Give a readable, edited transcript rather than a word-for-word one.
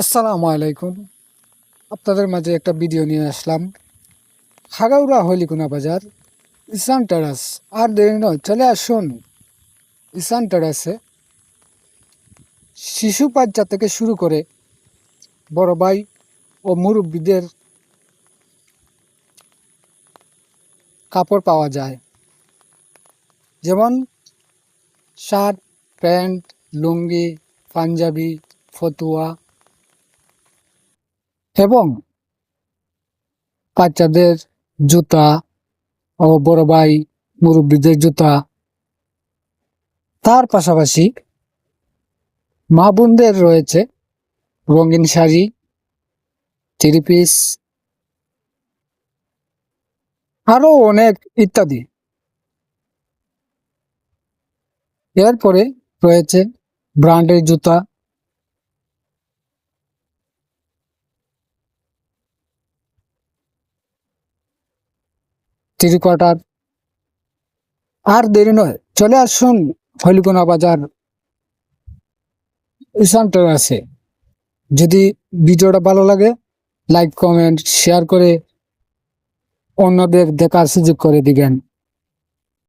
আসসালামু আলাইকুম। আপনাদের মাঝে একটা ভিডিও নিয়ে আসলাম। হাগাউড়া হলিকুনা বাজার ইসান টেরাস। আর দেরি নয়, চলে আসুন ইসান টেরাসে। শিশু বাচ্চা থেকে শুরু করে বড় ভাই ও মুরব্বীদের কাপড় পাওয়া যায়, যেমন শার্ট, প্যান্ট, লুঙ্গি, পাঞ্জাবি, ফতুয়া এবং বাচ্চাদের জুতা ও বড় ভাই মুরব্বীদের জুতা। তার পাশাপাশি মা বোনদের রয়েছে রঙিন শাড়ি, থ্রি পিস, আরো অনেক ইত্যাদি। এরপরে রয়েছে ব্র্যান্ডের জুতা, থ্রি কোয়ার্টার। আর দেরি নয়, চলে আসুন হলিগুনা বাজার ইসান টেরাসে। যদি ভিডিওটা ভালো লাগে, লাইক, কমেন্ট, শেয়ার করে অন্যদের দেখার সুযোগ করে দিবেন।